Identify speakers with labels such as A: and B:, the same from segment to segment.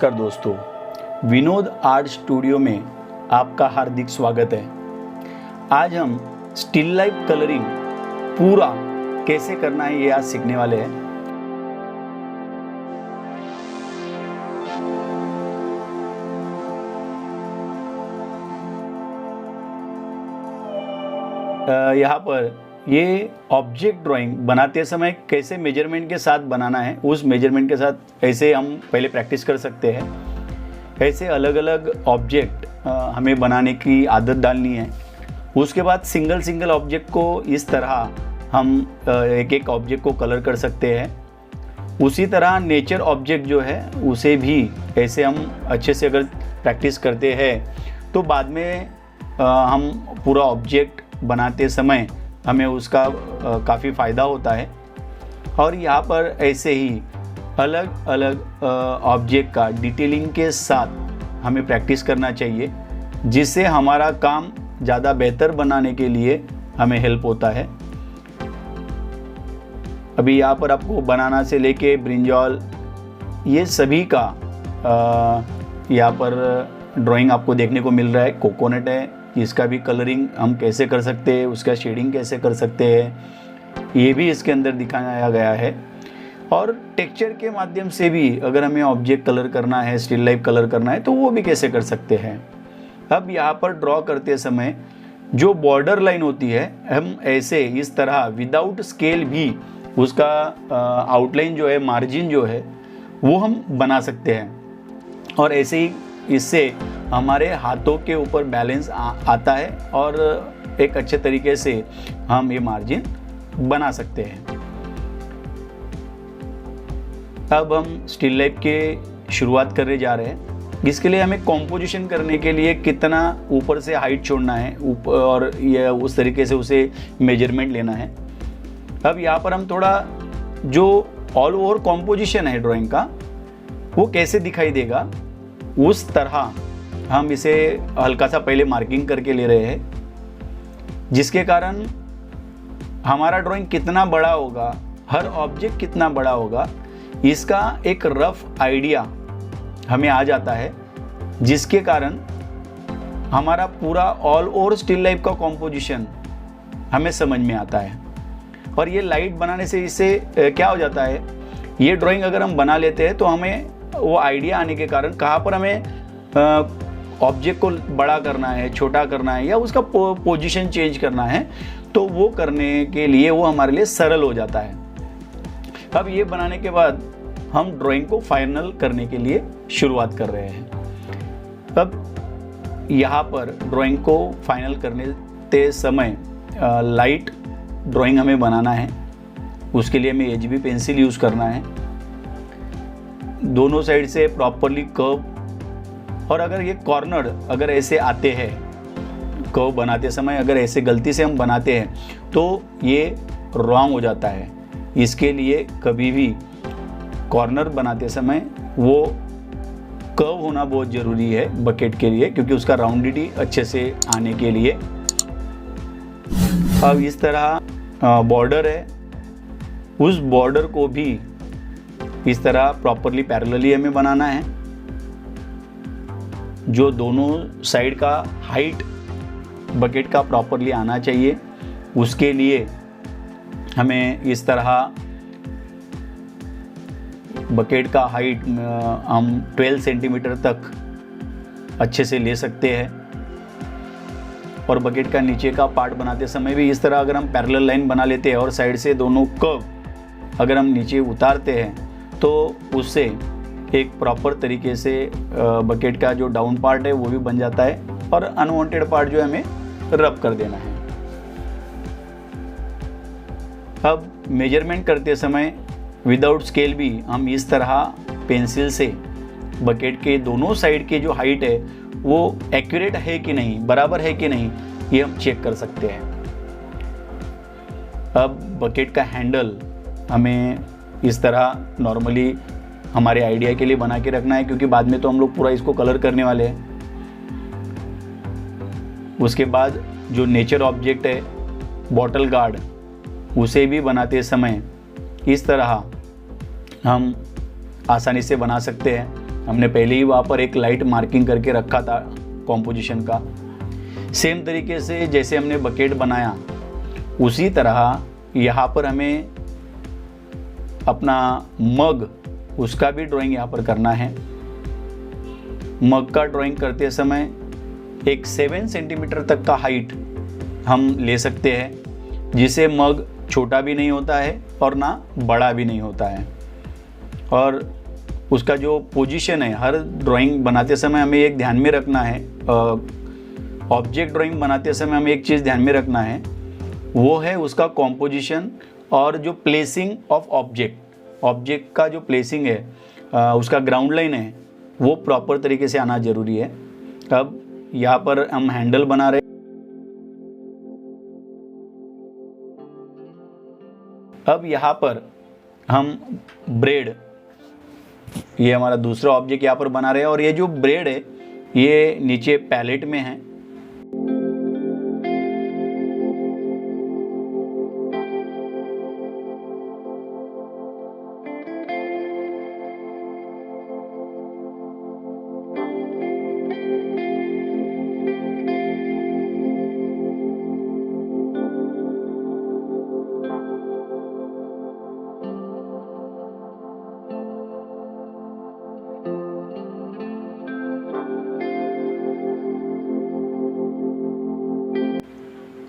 A: नमस्कार दोस्तों, Vinod art studio में आपका हार्दिक स्वागत है। आज हम स्टिल लाइफ कलरिंग पूरा कैसे करना है ये आज सीखने वाले हैं। यहाँ पर ये ऑब्जेक्ट ड्राइंग बनाते समय कैसे मेजरमेंट के साथ बनाना है, उस मेजरमेंट के साथ ऐसे हम पहले प्रैक्टिस कर सकते हैं। ऐसे अलग अलग ऑब्जेक्ट हमें बनाने की आदत डालनी है। उसके बाद सिंगल सिंगल ऑब्जेक्ट को इस तरह हम एक एक ऑब्जेक्ट को कलर कर सकते हैं। उसी तरह नेचर ऑब्जेक्ट जो है उसे भी ऐसे हम अच्छे से अगर प्रैक्टिस करते हैं तो बाद में हम पूरा ऑब्जेक्ट बनाते समय हमें उसका काफ़ी फ़ायदा होता है। और यहाँ पर ऐसे ही अलग अलग ऑब्जेक्ट का डिटेलिंग के साथ हमें प्रैक्टिस करना चाहिए, जिससे हमारा काम ज़्यादा बेहतर बनाने के लिए हमें हेल्प होता है। अभी यहाँ पर आपको बनाना से लेके ब्रिंजॉल ये सभी का यहाँ पर ड्राइंग आपको देखने को मिल रहा है। कोकोनट है, इसका भी कलरिंग हम कैसे कर सकते हैं, उसका शेडिंग कैसे कर सकते हैं, ये भी इसके अंदर दिखाया गया है। और टेक्सचर के माध्यम से भी अगर हमें ऑब्जेक्ट कलर करना है, स्टिल लाइफ कलर करना है तो वो भी कैसे कर सकते हैं। अब यहाँ पर ड्रॉ करते समय जो बॉर्डर लाइन होती है, हम ऐसे इस तरह विदाउट स्केल भी उसका आउटलाइन जो है, मार्जिन जो है वो हम बना सकते हैं। और ऐसे ही इससे हमारे हाथों के ऊपर बैलेंस आता है और एक अच्छे तरीके से हम ये मार्जिन बना सकते हैं। अब हम स्टिल लाइफ के शुरुआत करने जा रहे हैं। इसके लिए हमें कॉम्पोजिशन करने के लिए कितना ऊपर से हाइट छोड़ना है ऊपर, और ये उस तरीके से उसे मेजरमेंट लेना है। अब यहाँ पर हम थोड़ा जो ऑल ओवर कॉम्पोजिशन है ड्राइंग का वो कैसे दिखाई देगा उस तरह हम इसे हल्का सा पहले मार्किंग करके ले रहे हैं, जिसके कारण हमारा ड्राइंग कितना बड़ा होगा, हर ऑब्जेक्ट कितना बड़ा होगा, इसका एक रफ आइडिया हमें आ जाता है, जिसके कारण हमारा पूरा ऑल ओवर स्टिल लाइफ का कॉम्पोजिशन हमें समझ में आता है। और ये लाइट बनाने से इससे क्या हो जाता है, ये ड्राइंग अगर हम बना लेते हैं तो हमें वो आइडिया आने के कारण कहाँ पर हमें ऑब्जेक्ट को बड़ा करना है, छोटा करना है या उसका पोजीशन चेंज करना है, तो वो करने के लिए वो हमारे लिए सरल हो जाता है। अब ये बनाने के बाद हम ड्राइंग को फाइनल करने के लिए शुरुआत कर रहे हैं। अब यहाँ पर ड्राइंग को फाइनल करने समय लाइट ड्राइंग हमें बनाना है। उसके लिए हमें एचबी पेंसिल यूज़ करना है, दोनों साइड से प्रॉपरली कर्व। और अगर ये कॉर्नर अगर ऐसे आते हैं कर्व बनाते समय, अगर ऐसे गलती से हम बनाते हैं तो ये रॉन्ग हो जाता है। इसके लिए कभी भी कॉर्नर बनाते समय वो कर्व होना बहुत ज़रूरी है बकेट के लिए, क्योंकि उसका राउंडिटी अच्छे से आने के लिए। अब इस तरह बॉर्डर है, उस बॉर्डर को भी इस तरह प्रॉपरली पैरेलली हमें बनाना है। जो दोनों साइड का हाइट बकेट का प्रॉपरली आना चाहिए, उसके लिए हमें इस तरह बकेट का हाइट हम 12 सेंटीमीटर तक अच्छे से ले सकते हैं। और बकेट का नीचे का पार्ट बनाते समय भी इस तरह अगर हम पैरेलल लाइन बना लेते हैं और साइड से दोनों कर्व अगर हम नीचे उतारते हैं तो उससे एक प्रॉपर तरीके से बकेट का जो डाउन पार्ट है वो भी बन जाता है और अनवांटेड पार्ट जो है हमें रब कर देना है। अब मेजरमेंट करते समय विदाउट स्केल भी हम इस तरह पेंसिल से बकेट के दोनों साइड के जो हाइट है वो एक्यूरेट है कि नहीं, बराबर है कि नहीं, ये हम चेक कर सकते हैं। अब बकेट का हैंडल हमें इस तरह नॉर्मली हमारे आइडिया के लिए बना के रखना है, क्योंकि बाद में तो हम लोग पूरा इसको कलर करने वाले हैं। उसके बाद जो नेचर ऑब्जेक्ट है बॉटल गार्ड, उसे भी बनाते समय इस तरह हम आसानी से बना सकते हैं। हमने पहले ही वहाँ पर एक लाइट मार्किंग करके रखा था कॉम्पोजिशन का। सेम तरीके से जैसे हमने बकेट बनाया उसी तरह यहाँ पर हमें अपना मग, उसका भी ड्राइंग यहाँ पर करना है। मग का ड्राइंग करते समय एक 7 सेंटीमीटर तक का हाइट हम ले सकते हैं, जिसे मग छोटा भी नहीं होता है और ना बड़ा भी नहीं होता है। और उसका जो पोजीशन है, हर ड्राइंग बनाते समय हमें एक ध्यान में रखना है, ऑब्जेक्ट ड्राइंग बनाते समय हमें एक चीज़ ध्यान में रखना है, वो है उसका कॉम्पोजिशन और जो प्लेसिंग ऑफ ऑब्जेक्ट का जो प्लेसिंग है, उसका ग्राउंड लाइन है, वो प्रॉपर तरीके से आना जरूरी है। अब यहाँ पर हम हैंडल बना रहे, अब यहाँ पर हम ब्रेड, ये हमारा दूसरा ऑब्जेक्ट यहाँ पर बना रहे हैं। और ये जो ब्रेड है ये नीचे पैलेट में है।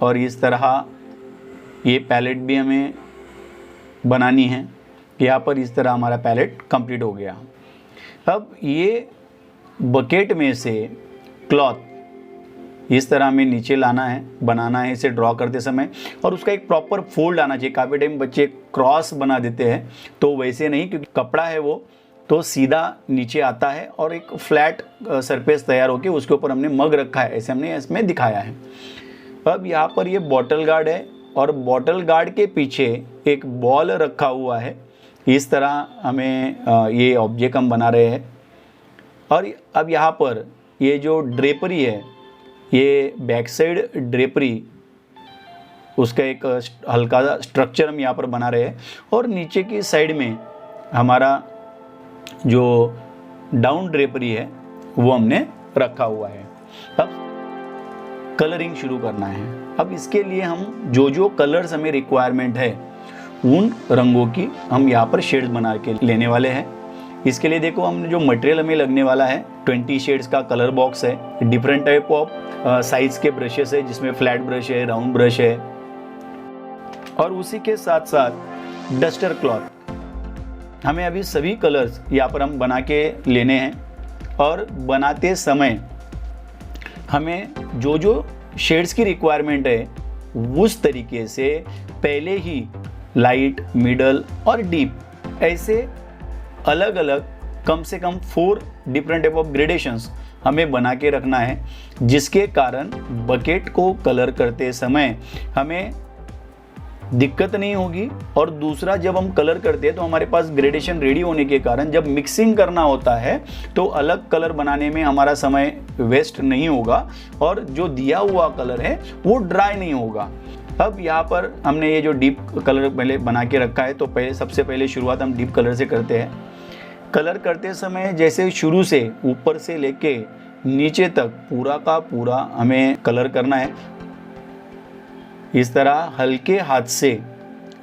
A: और इस तरह ये पैलेट भी हमें बनानी है। यहाँ पर इस तरह हमारा पैलेट कंप्लीट हो गया। अब ये बकेट में से क्लॉथ इस तरह हमें नीचे लाना है, बनाना है इसे ड्रॉ करते समय, और उसका एक प्रॉपर फोल्ड आना चाहिए। काफ़ी टाइम बच्चे क्रॉस बना देते हैं, तो वैसे नहीं, क्योंकि कपड़ा है वो तो सीधा नीचे आता है और एक फ्लैट सरफेस तैयार होकर उसके ऊपर हमने मग रखा है, ऐसे हमने इसमें दिखाया है। अब यहाँ पर ये बॉटल गार्ड है और बॉटल गार्ड के पीछे एक बॉल रखा हुआ है। इस तरह हमें ये ऑब्जेक्ट हम बना रहे हैं। और अब यहाँ पर ये जो ड्रेपरी है, ये बैक साइड ड्रेपरी, उसका एक हल्का स्ट्रक्चर हम यहाँ पर बना रहे हैं। और नीचे की साइड में हमारा जो डाउन ड्रेपरी है वो हमने रखा हुआ है। अब कलरिंग शुरू करना है। अब इसके लिए हम जो कलर्स हमें रिक्वायरमेंट है उन रंगों की हम यहाँ पर शेड्स बना के लेने वाले हैं। इसके लिए देखो, हमने जो मटेरियल हमें लगने वाला है 20 शेड्स का कलर बॉक्स है, डिफरेंट टाइप ऑफ साइज के ब्रशेस है, जिसमें फ्लैट ब्रश है, राउंड ब्रश है, और उसी के साथ साथ डस्टर क्लॉथ। हमें अभी सभी कलर्स यहाँ पर हम बना के लेने हैं। और बनाते समय हमें जो शेड्स की रिक्वायरमेंट है उस तरीके से पहले ही लाइट, मिडल और डीप, ऐसे अलग अलग कम से कम 4 डिफरेंट टाइप ऑफ ग्रेडेशंस हमें बना के रखना है, जिसके कारण बकेट को कलर करते समय हमें दिक्कत नहीं होगी। और दूसरा, जब हम कलर करते हैं तो हमारे पास ग्रेडेशन रेडी होने के कारण जब मिक्सिंग करना होता है तो अलग कलर बनाने में हमारा समय वेस्ट नहीं होगा और जो दिया हुआ कलर है वो ड्राई नहीं होगा। अब यहाँ पर हमने ये जो डीप कलर पहले बना के रखा है, तो सबसे पहले शुरुआत हम डीप कलर से करते हैं। कलर करते समय जैसे शुरू से ऊपर से लेके नीचे तक पूरा का पूरा हमें कलर करना है। इस तरह हल्के हाथ से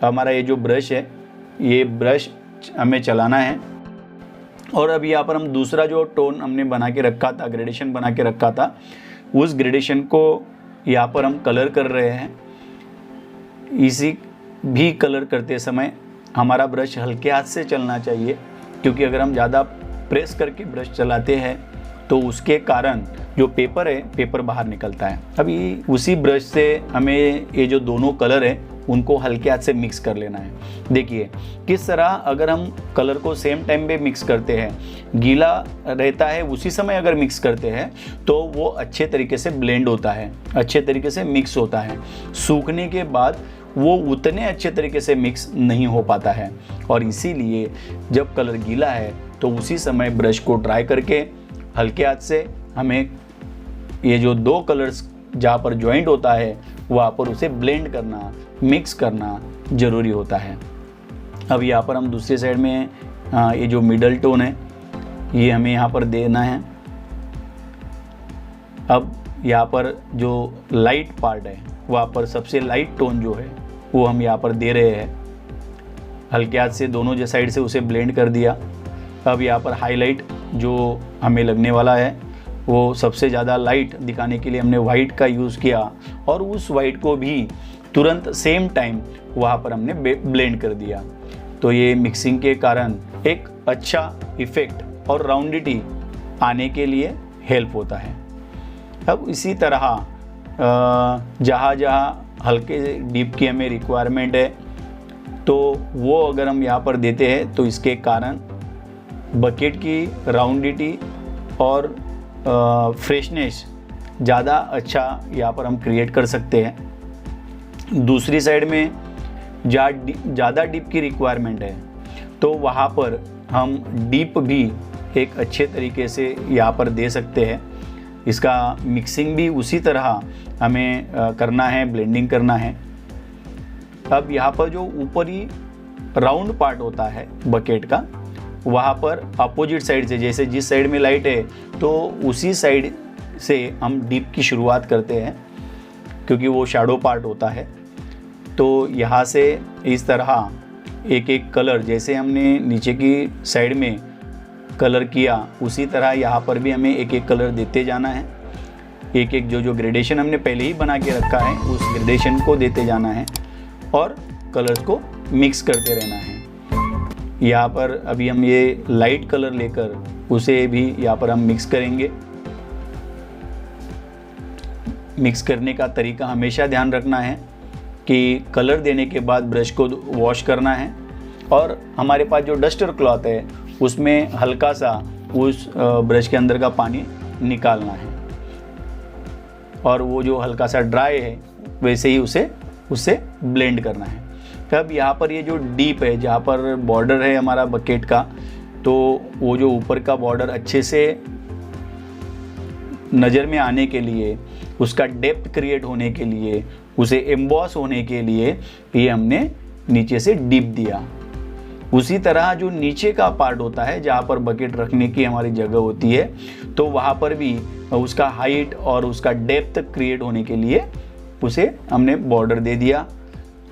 A: हमारा ये जो ब्रश है, ये ब्रश हमें चलाना है। और अब यहाँ पर हम दूसरा जो टोन हमने बना के रखा था, ग्रेडेशन बना के रखा था, उस ग्रेडेशन को यहाँ पर हम कलर कर रहे हैं। इसी भी कलर करते समय हमारा ब्रश हल्के हाथ से चलना चाहिए, क्योंकि अगर हम ज़्यादा प्रेस करके ब्रश चलाते हैं तो उसके कारण जो पेपर है, पेपर बाहर निकलता है। अभी उसी ब्रश से हमें ये जो दोनों कलर है उनको हल्के हाथ से मिक्स कर लेना है। देखिए किस तरह अगर हम कलर को सेम टाइम पे मिक्स करते हैं, गीला रहता है उसी समय अगर मिक्स करते हैं तो वो अच्छे तरीके से ब्लेंड होता है, अच्छे तरीके से मिक्स होता है। सूखने के बाद वो उतने अच्छे तरीके से मिक्स नहीं हो पाता है। और इसीलिए जब कलर गीला है तो उसी समय ब्रश को ड्राई करके हल्के हाथ से हमें ये जो 2 कलर्स जहाँ पर ज्वाइंट होता है वहाँ पर उसे ब्लेंड करना, मिक्स करना ज़रूरी होता है। अब यहाँ पर हम दूसरी साइड में ये जो मिडल टोन है ये हमें यहाँ पर देना है। अब यहाँ पर जो लाइट पार्ट है वहाँ पर सबसे लाइट टोन जो है वो हम यहाँ पर दे रहे हैं। हल्के हाथ से दोनों जो साइड से उसे ब्लेंड कर दिया। अब यहाँ पर हाईलाइट जो हमें लगने वाला है वो सबसे ज़्यादा लाइट दिखाने के लिए हमने वाइट का यूज़ किया और उस वाइट को भी तुरंत सेम टाइम वहाँ पर हमने ब्लेंड कर दिया। तो ये मिक्सिंग के कारण एक अच्छा इफ़ेक्ट और राउंडिटी आने के लिए हेल्प होता है। अब इसी तरह जहाँ जहाँ हल्के डीप की हमें रिक्वायरमेंट है तो वो अगर हम यहाँ पर देते हैं तो इसके कारण बकेट की राउंडिटी और फ्रेशनेस ज़्यादा अच्छा यहाँ पर हम क्रिएट कर सकते हैं। दूसरी साइड में ज़्यादा डीप की रिक्वायरमेंट है तो वहाँ पर हम डीप भी एक अच्छे तरीके से यहाँ पर दे सकते हैं। इसका मिक्सिंग भी उसी तरह हमें करना है, ब्लेंडिंग करना है। अब यहाँ पर जो ऊपरी राउंड पार्ट होता है बकेट का वहाँ पर अपोजिट साइड से, जैसे जिस साइड में लाइट है तो उसी साइड से हम डीप की शुरुआत करते हैं क्योंकि वो शैडो पार्ट होता है। तो यहाँ से इस तरह एक एक कलर जैसे हमने नीचे की साइड में कलर किया उसी तरह यहाँ पर भी हमें एक एक कलर देते जाना है। एक एक जो ग्रेडेशन हमने पहले ही बना के रखा है उस ग्रेडेशन को देते जाना है और कलर्स को मिक्स करते रहना है। यहाँ पर अभी हम ये लाइट कलर लेकर उसे भी यहाँ पर हम मिक्स करेंगे। मिक्स करने का तरीका हमेशा ध्यान रखना है कि कलर देने के बाद ब्रश को वॉश करना है और हमारे पास जो डस्टर क्लॉथ है उसमें हल्का सा उस ब्रश के अंदर का पानी निकालना है और वो जो हल्का सा ड्राई है वैसे ही उससे ब्लेंड करना है। तब यहाँ पर ये जो डीप है जहाँ पर बॉर्डर है हमारा बकेट का, तो वो जो ऊपर का बॉर्डर अच्छे से नज़र में आने के लिए, उसका डेप्थ क्रिएट होने के लिए, उसे एम्बॉस होने के लिए ये हमने नीचे से डीप दिया। उसी तरह जो नीचे का पार्ट होता है जहाँ पर बकेट रखने की हमारी जगह होती है तो वहाँ पर भी उसका हाइट और उसका डेप्थ क्रिएट होने के लिए उसे हमने बॉर्डर दे दिया।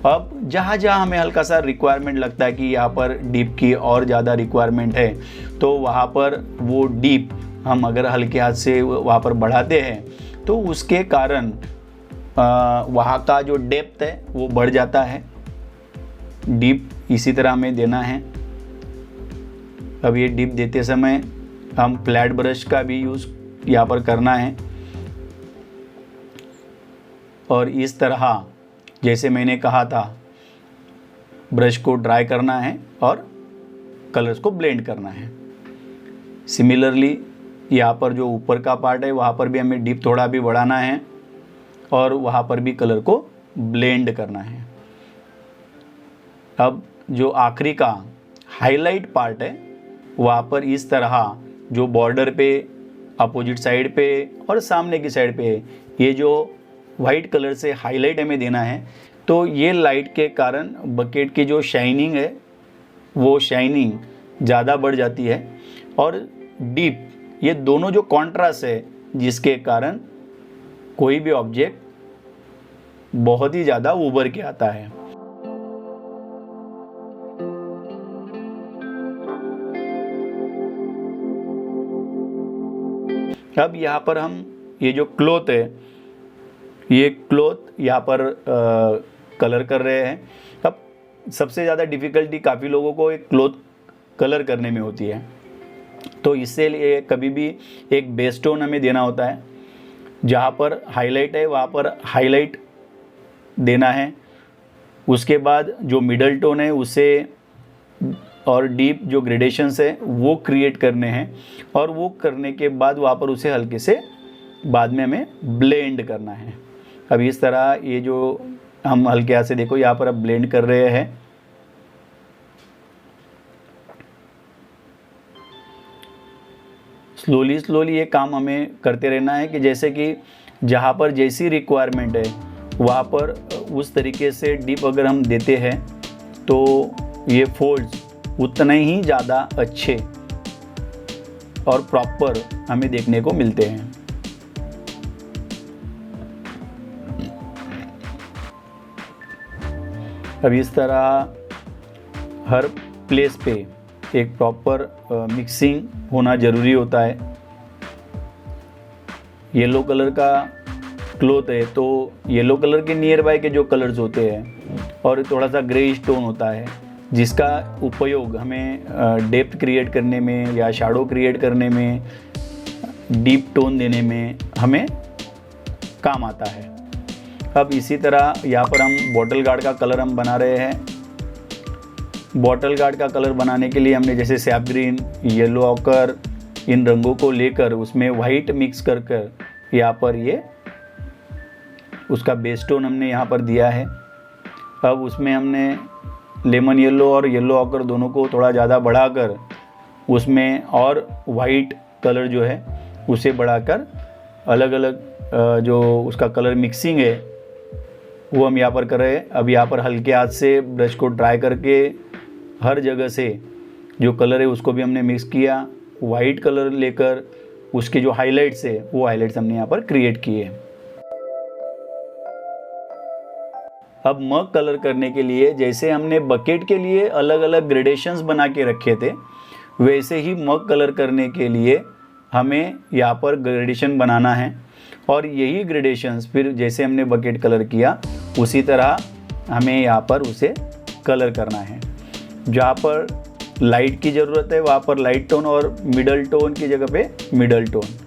A: अब जहाँ जहाँ हमें हल्का सा रिक्वायरमेंट लगता है कि यहाँ पर डीप की और ज़्यादा रिक्वायरमेंट है तो वहाँ पर वो डीप हम अगर हल्के हाथ से वहाँ पर बढ़ाते हैं तो उसके कारण वहाँ का जो डेप्थ है वो बढ़ जाता है। डीप इसी तरह हमें देना है। अब ये डीप देते समय हम फ्लैट ब्रश का भी यूज़ यहाँ पर करना है और इस तरह जैसे मैंने कहा था ब्रश को ड्राई करना है और कलर्स को ब्लेंड करना है। सिमिलरली यहाँ पर जो ऊपर का पार्ट है वहाँ पर भी हमें डीप थोड़ा भी बढ़ाना है और वहाँ पर भी कलर को ब्लेंड करना है। अब जो आखिरी का हाईलाइट पार्ट है वहाँ पर इस तरह जो बॉर्डर पे, अपोजिट साइड पे और सामने की साइड पे ये जो वाइट कलर से हाईलाइट हमें देना है तो ये लाइट के कारण बकेट की जो शाइनिंग है वो शाइनिंग ज़्यादा बढ़ जाती है और डीप, ये दोनों जो कॉन्ट्रास्ट है जिसके कारण कोई भी ऑब्जेक्ट बहुत ही ज़्यादा उभर के आता है। अब यहाँ पर हम ये जो क्लॉथ है, ये क्लॉथ यहाँ पर कलर कर रहे हैं। अब सबसे ज़्यादा डिफ़िकल्टी काफ़ी लोगों को एक क्लॉथ कलर करने में होती है, तो इससे लिए कभी भी एक बेस टोन हमें देना होता है। जहाँ पर हाईलाइट है वहाँ पर हाईलाइट देना है, उसके बाद जो मिडल टोन है उसे और डीप जो ग्रेडेशंस है वो क्रिएट करने हैं और वो करने के बाद वहाँ पर उसे हल्के से बाद में हमें ब्लेंड करना है। अब इस तरह ये जो हम हल्के हाथ से देखो यहाँ पर अब ब्लेंड कर रहे हैं। स्लोली ये काम हमें करते रहना है कि जैसे कि जहाँ पर जैसी रिक्वायरमेंट है वहाँ पर उस तरीके से डीप अगर हम देते हैं तो ये फोल्ड्स उतने ही ज़्यादा अच्छे और प्रॉपर हमें देखने को मिलते हैं। अब इस तरह हर प्लेस पे एक प्रॉपर मिक्सिंग होना ज़रूरी होता है। येलो कलर का क्लॉथ है तो येलो कलर के नियर बाय के जो कलर्स होते हैं और थोड़ा सा ग्रेइश टोन होता है जिसका उपयोग हमें डेप्थ क्रिएट करने में या शैडो क्रिएट करने में, डीप टोन देने में हमें काम आता है। अब इसी तरह यहाँ पर हम बॉटल गार्ड का कलर हम बना रहे हैं। बॉटल गार्ड का कलर बनाने के लिए हमने जैसे सैप ग्रीन, येलो ऑकर, इन रंगों को लेकर उसमें वाइट मिक्स कर कर यहाँ पर ये उसका बेस टोन हमने यहाँ पर दिया है। अब उसमें हमने लेमन येलो और येलो ऑकर दोनों को थोड़ा ज़्यादा बढ़ाकर उसमें और वाइट कलर जो है उसे बढ़ाकर अलग अलग जो उसका कलर मिक्सिंग है वो हम यहाँ पर कर रहे हैं। अब यहाँ पर हल्के हाथ से ब्रश को ड्राई करके हर जगह से जो कलर है उसको भी हमने मिक्स किया। वाइट कलर लेकर उसके जो हाइलाइट्स है वो हाइलाइट्स हमने यहाँ पर क्रिएट किए। अब मग कलर करने के लिए जैसे हमने बकेट के लिए अलग अलग ग्रेडेशंस बना के रखे थे, वैसे ही मग कलर करने के लिए हमें यहाँ पर ग्रेडेशन बनाना है। और यही ग्रेडेशंस फिर जैसे हमने बकेट कलर किया उसी तरह हमें यहाँ पर उसे कलर करना है। जहाँ पर लाइट की ज़रूरत है वहाँ पर लाइट टोन और मिडल टोन की जगह पे मिडल टोन।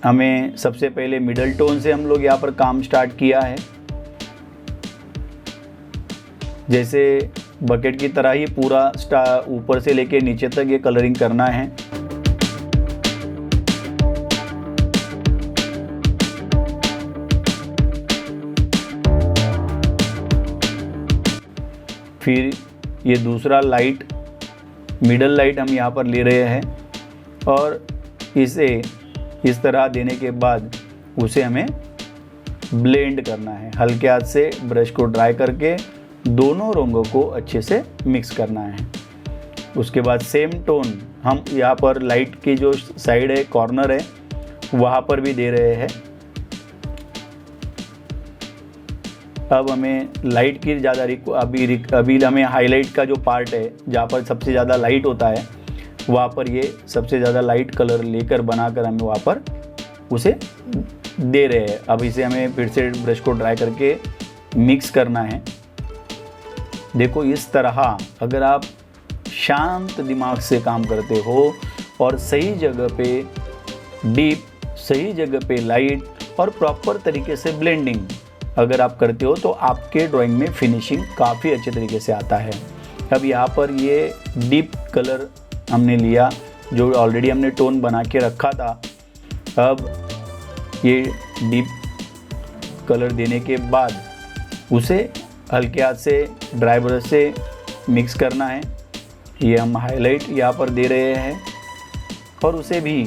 A: हमें सबसे पहले मिडल टोन से हम लोग यहाँ पर काम स्टार्ट किया है। जैसे बकेट की तरह ही पूरा ऊपर से लेके नीचे तक ये कलरिंग करना है। फिर ये दूसरा लाइट, मिडल लाइट हम यहाँ पर ले रहे हैं और इसे इस तरह देने के बाद उसे हमें ब्लेंड करना है। हल्के हाथ से ब्रश को ड्राई करके दोनों रंगों को अच्छे से मिक्स करना है। उसके बाद सेम टोन हम यहाँ पर लाइट की जो साइड है, कॉर्नर है, वहाँ पर भी दे रहे हैं। अब हमें लाइट की ज़्यादा अभी हमें हाईलाइट का जो पार्ट है जहाँ पर सबसे ज़्यादा लाइट होता है वहाँ पर ये सबसे ज़्यादा लाइट कलर लेकर बनाकर हमें वहाँ पर उसे दे रहे हैं। अब इसे हमें फिर से ब्रश को ड्राई करके मिक्स करना है। देखो इस तरह अगर आप शांत दिमाग से काम करते हो और सही जगह पे डीप, सही जगह पे लाइट और प्रॉपर तरीके से ब्लेंडिंग अगर आप करते हो तो आपके ड्राइंग में फिनिशिंग काफ़ी अच्छे तरीके से आता है। अब यहाँ पर ये डीप कलर हमने लिया जो ऑलरेडी हमने टोन बना के रखा था। अब ये डीप कलर देने के बाद उसे हल्के हाथ से ड्राई ब्रश से मिक्स करना है। ये हम हाईलाइट यहाँ पर दे रहे हैं और उसे भी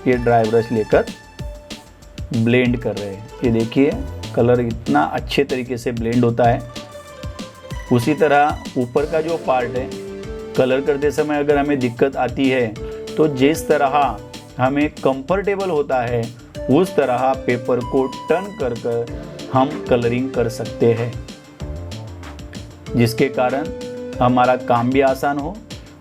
A: ये ड्राई ब्रश लेकर ब्लेंड कर रहे हैं। ये देखिए कलर इतना अच्छे तरीके से ब्लेंड होता है। उसी तरह ऊपर का जो पार्ट है कलर करते समय अगर हमें दिक्कत आती है तो जिस तरह हमें कंफर्टेबल होता है उस तरह पेपर को टर्न कर कर हम कलरिंग कर सकते हैं, जिसके कारण हमारा काम भी आसान हो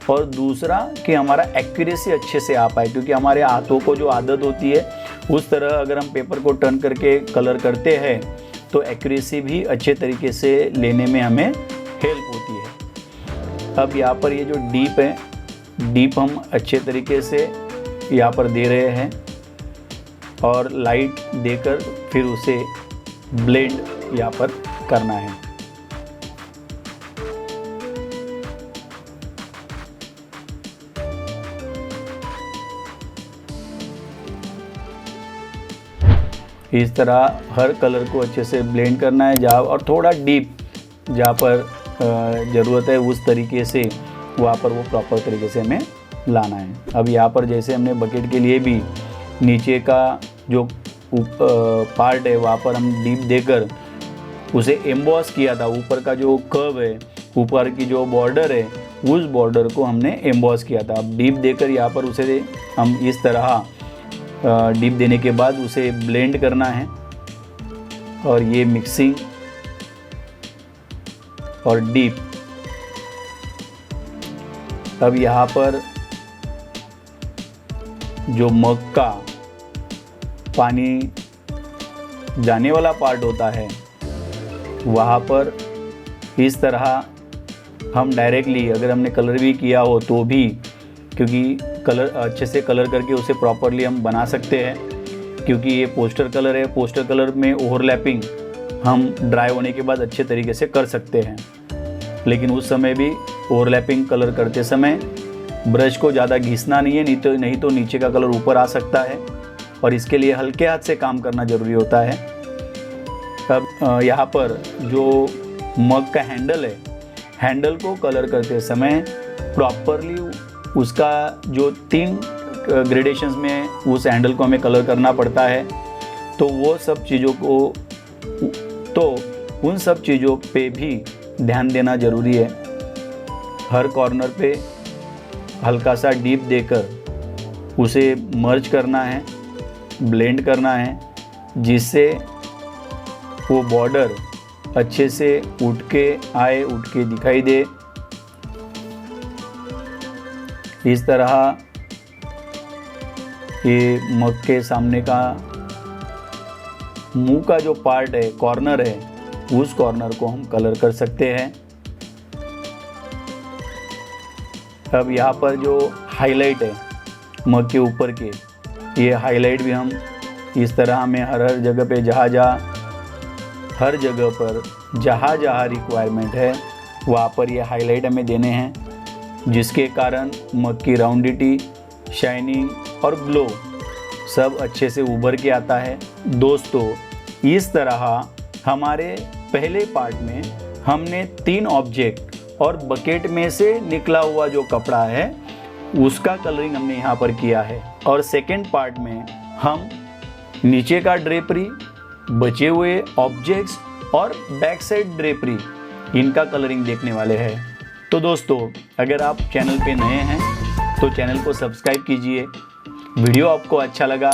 A: और दूसरा कि हमारा एक्यूरेसी अच्छे से आ पाए। क्योंकि हमारे हाथों को जो आदत होती है उस तरह अगर हम पेपर को टर्न करके कलर करते हैं तो एक्यूरेसी भी अच्छे तरीके से लेने में हमें हेल्प होती है। अब यहाँ पर ये जो डीप है, डीप हम अच्छे तरीके से यहाँ पर दे रहे हैं और लाइट देकर फिर उसे ब्लेंड यहाँ पर करना है। इस तरह हर कलर को अच्छे से ब्लेंड करना है जहाँ और थोड़ा डीप जहाँ पर ज़रूरत है उस तरीके से वहाँ पर वो प्रॉपर तरीके से हमें लाना है। अब यहाँ पर जैसे हमने बकेट के लिए भी नीचे का जो पार्ट है वहाँ पर हम डीप देकर उसे एम्बॉस किया था। ऊपर का जो कर्व है, ऊपर की जो बॉर्डर है उस बॉर्डर को हमने एम्बॉस किया था। अब डीप देकर यहाँ पर उसे हम इस तरह डीप देने के बाद उसे ब्लेंड करना है, और ये मिक्सिंग और डीप। अब यहाँ पर जो मग का पानी जाने वाला पार्ट होता है वहाँ पर इस तरह हम डायरेक्टली, अगर हमने कलर भी किया हो तो भी, क्योंकि कलर अच्छे से कलर करके उसे प्रॉपरली हम बना सकते हैं, क्योंकि ये पोस्टर कलर है। पोस्टर कलर में ओवरलैपिंग हम ड्राई होने के बाद अच्छे तरीके से कर सकते हैं, लेकिन उस समय भी ओवरलैपिंग कलर करते समय ब्रश को ज़्यादा घिसना नहीं है, नहीं तो नीचे का कलर ऊपर आ सकता है, और इसके लिए हल्के हाथ से काम करना ज़रूरी होता है। अब यहाँ पर जो मग का हैंडल है, हैंडल को कलर करते समय प्रॉपरली उसका जो 3 ग्रेडेशंस में उस हैंडल को हमें कलर करना पड़ता है, तो वो सब चीज़ों को, तो उन सब चीज़ों पे भी ध्यान देना ज़रूरी है। हर कॉर्नर पे हल्का सा डीप देकर उसे मर्ज करना है, ब्लेंड करना है, जिससे वो बॉर्डर अच्छे से उठ के आए, उठ के दिखाई दे। इस तरह ये मग के सामने का मुंह का जो पार्ट है, कॉर्नर है, उस कॉर्नर को हम कलर कर सकते हैं। अब यहाँ पर जो हाईलाइट है मग के ऊपर के, ये हाईलाइट भी हम इस तरह हमें हर जगह पे हर जगह पर जहाँ रिक्वायरमेंट है वहाँ पर ये हाईलाइट हमें देने हैं, जिसके कारण मग की राउंडिटी, शाइनिंग और ग्लो सब अच्छे से उभर के आता है। दोस्तों, इस तरह हमारे पहले पार्ट में हमने 3 ऑब्जेक्ट और बकेट में से निकला हुआ जो कपड़ा है उसका कलरिंग हमने यहाँ पर किया है, और सेकेंड पार्ट में हम नीचे का ड्रेपरी, बचे हुए ऑब्जेक्ट्स और बैक साइड ड्रेपरी, इनका कलरिंग देखने वाले हैं। तो दोस्तों, अगर आप चैनल पे नए हैं तो चैनल को सब्सक्राइब कीजिए। वीडियो आपको अच्छा लगा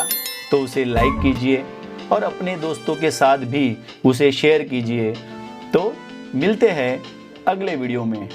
A: तो उसे लाइक कीजिए और अपने दोस्तों के साथ भी उसे शेयर कीजिए। तो मिलते हैं अगले वीडियो में।